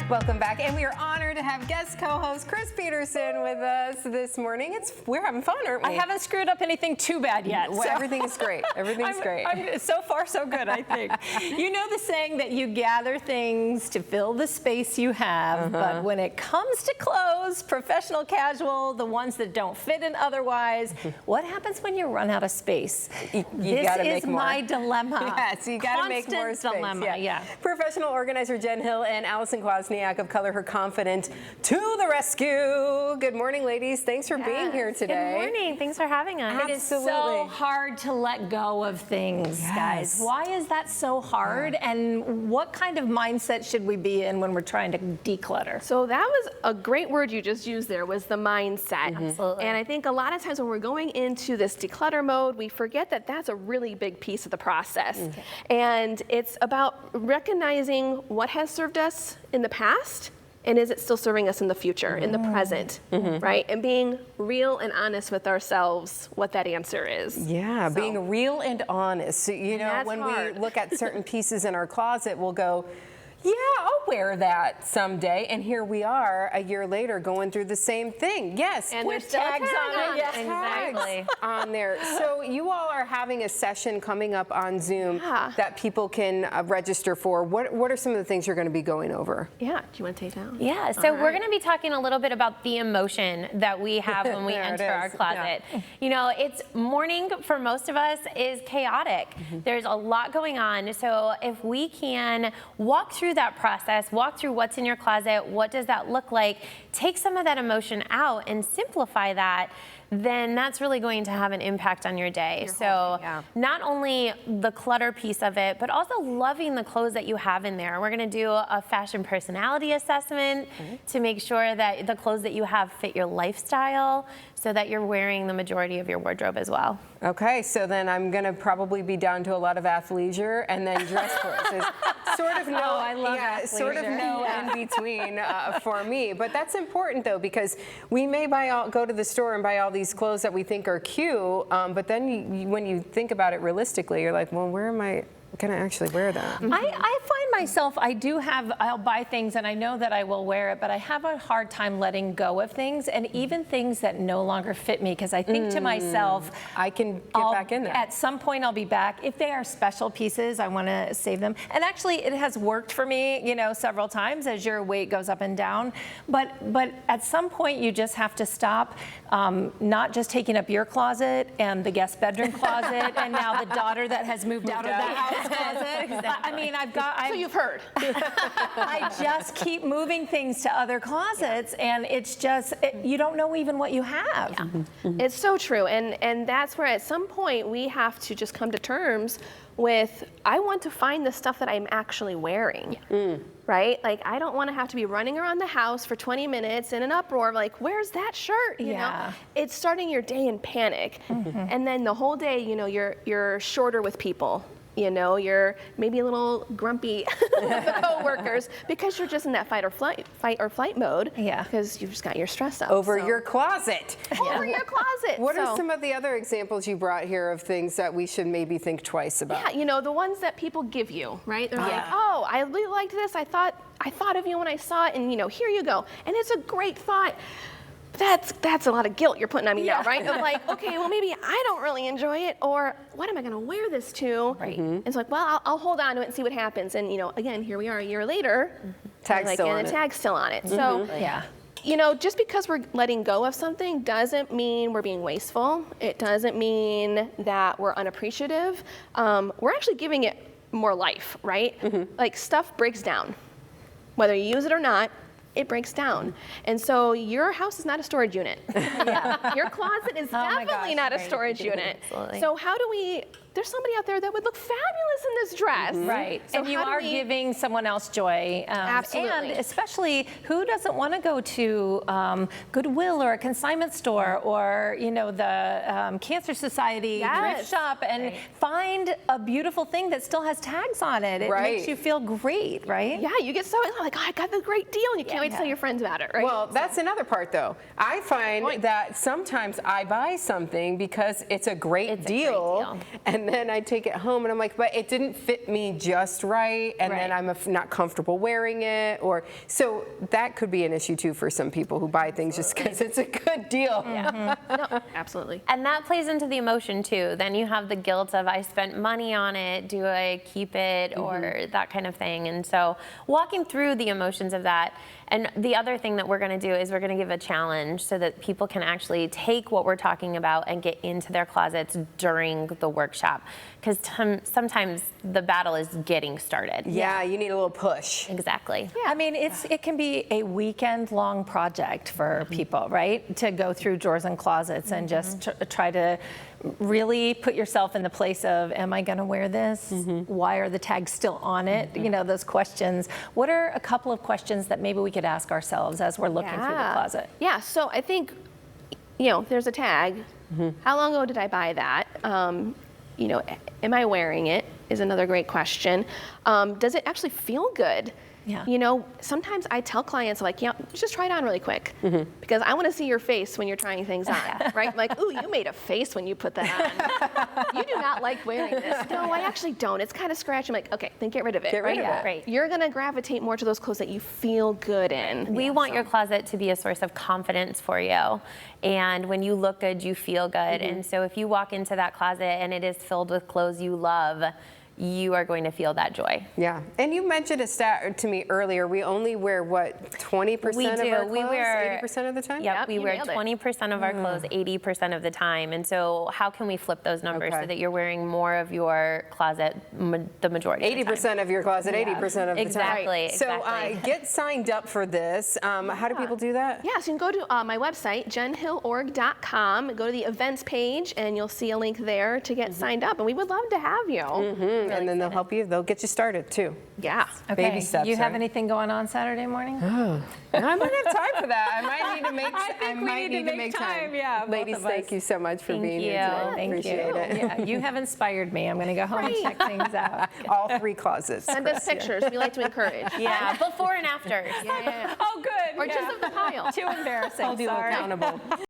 Welcome back, and we are honored to have guest co-host Chris Peterson with us this morning. We're having fun, aren't we? I haven't screwed up anything too bad yet. Well, everything's great. Everything's great. So far, so good, I think. You know the saying that you gather things to fill the space you have, but when it comes to clothes, professional, casual, the ones that don't fit in otherwise, what happens when you run out of space? This is my dilemma. Yes, you got to make more space. Dilemma, yeah. Professional organizer Jen Hill and Allison Kwasniak of Color Her Confident to the rescue. Good morning, ladies. Thanks for being here today. Good morning. Thanks for having us. It is so hard to let go of things, guys. Why is that so hard? And what kind of mindset should we be in when we're trying to declutter? So that was a great word you just used there, was the mindset. Absolutely. And I think a lot of times when we're going into this declutter mode, we forget that that's a really big piece of the process. And it's about recognizing what has served us in the past, and is it still serving us in the future, in the present, right? And being real and honest with ourselves what that answer is. Yeah, being real and honest. So, you know, when we look at certain pieces in our closet, we'll go, yeah, I'll wear that someday. And here we are a year later going through the same thing. Yes, and with there's still tags on it. Yes, Exactly. On there. So you all are having a session coming up on Zoom that people can register for. What are some of the things you're going to be going over? Yeah, do you want to take that? Yeah, so we're going to be talking a little bit about the emotion that we have when we enter our closet. Yeah. You know, morning for most of us is chaotic. There's a lot going on. So if we can walk through that process, walk through what's in your closet, what does that look like, take some of that emotion out and simplify that, then that's really going to have an impact on your day. Not only the clutter piece of it, but also loving the clothes that you have in there. We're gonna do a fashion personality assessment to make sure that the clothes that you have fit your lifestyle, so that you're wearing the majority of your wardrobe as well. Okay, so then I'm gonna probably be down to a lot of athleisure and then dress clothes. Sort of no, sort of no in between for me. But that's important though, because we may go to the store and buy all these clothes that we think are cute, but then when you think about it realistically, you're like, well, where am I going to actually wear that? I find myself, I'll buy things and I know that I will wear it, but I have a hard time letting go of things, and even things that no longer fit me, because I think to myself, I can get back in there. At some point I'll be back. If they are special pieces, I want to save them. And actually it has worked for me, you know, several times as your weight goes up and down. But at some point you just have to stop, not just taking up your closet and the guest bedroom closet and now the daughter that has moved out of the house closet. I mean, so you've heard. I just keep moving things to other closets, and it's just, you don't know even what you have. It's so true, and that's where at some point we have to just come to terms with, I want to find the stuff that I'm actually wearing. Right? Like, I don't want to have to be running around the house for 20 minutes in an uproar, like, where's that shirt? You know? It's starting your day in panic. And then the whole day, you know, you're shorter with people. You know, you're maybe a little grumpy with the coworkers because you're just in that fight or flight mode. Yeah. Because you've just got your stress up. Over your closet. Over your closet. What are some of the other examples you brought here of things that we should maybe think twice about? Yeah, you know, the ones that people give you, right? They're like, oh, I really liked this. I thought of you when I saw it, and you know, here you go. And it's a great thought. That's a lot of guilt you're putting on me now, right? Of like, okay, well, maybe I don't really enjoy it, or what am I going to wear this to? Right. And it's like, well, I'll hold on to it and see what happens. And you know, again, here we are a year later, tag's still on it. And the tag's still on it. So, you know, just because we're letting go of something doesn't mean we're being wasteful. It doesn't mean that we're unappreciative. We're actually giving it more life, right? Like, stuff breaks down, whether you use it or not. It breaks down. And so your house is not a storage unit. Your closet is definitely not a storage unit. Absolutely. So how do we, there's somebody out there that would look fabulous in this dress. Right. So and you are giving someone else joy. Absolutely. And especially, who doesn't want to go to Goodwill or a consignment store or, you know, the Cancer Society thrift shop and find a beautiful thing that still has tags on it. It makes you feel great, right? Yeah, you get so like, oh, I got the great deal, and you can't wait to tell your friends about it, right? Well, that's another part, though. I find that sometimes I buy something because it's a great deal, and and then I take it home and I'm like, but it didn't fit me just right, and then I'm not comfortable wearing it, or so that could be an issue too for some people who buy things just because it's a good deal. No, absolutely. And that plays into the emotion too. Then you have the guilt of, I spent money on it, do I keep it, or that kind of thing. And so walking through the emotions of that. And the other thing that we're going to do is we're going to give a challenge so that people can actually take what we're talking about and get into their closets during the workshop. Because sometimes the battle is getting started. Yeah, you need a little push. Exactly. Yeah. I mean, it can be a weekend-long project for people, right? To go through drawers and closets and just try to really put yourself in the place of, am I going to wear this? Why are the tags still on it? You know, those questions. What are a couple of questions that maybe we could ask ourselves as we're looking through the closet? Yeah, so I think, you know, there's a tag. How long ago did I buy that? You know, am I wearing it is another great question. Does it actually feel good? Yeah. You know, sometimes I tell clients, like, yeah, just try it on really quick, because I want to see your face when you're trying things on, right? Like, ooh, you made a face when you put that on. You do not like wearing this. No, I actually don't. It's kind of scratchy. I'm like, okay, then get rid of it. Get rid of it. Right. You're going to gravitate more to those clothes that you feel good in. We want your closet to be a source of confidence for you. And when you look good, you feel good. And so if you walk into that closet and it is filled with clothes you love, you are going to feel that joy. Yeah, and you mentioned a stat to me earlier. We only wear, what, 20% We of do. our clothes? We wear 80% of the time? Yep, Yep, we you wear nailed it. 20% of our clothes 80% of the time. And so how can we flip those numbers Okay. so that you're wearing more of your closet the majority of the time? 80% of your closet, 80% of the time. Exactly, So exactly. get signed up for this. How do people do that? Yeah, so you can go to my website, jenhillorg.com, go to the events page, and you'll see a link there to get signed up. And we would love to have you. And then they'll help you. They'll get you started too. Yeah. Okay. Baby steps, You have right? anything going on Saturday morning? I might have time for that. I might need to make. think we need to make time. Yeah, both Ladies, of us. thank you so much for being here you. today. Thank Appreciate you. it. Yeah, you have inspired me. I'm going to go home and check things out. All 3 closets. Send us pictures. We like to encourage. Yeah, before and after. Yeah. Oh, good. Or just of the pile. Too embarrassing. Hold you Sorry. accountable.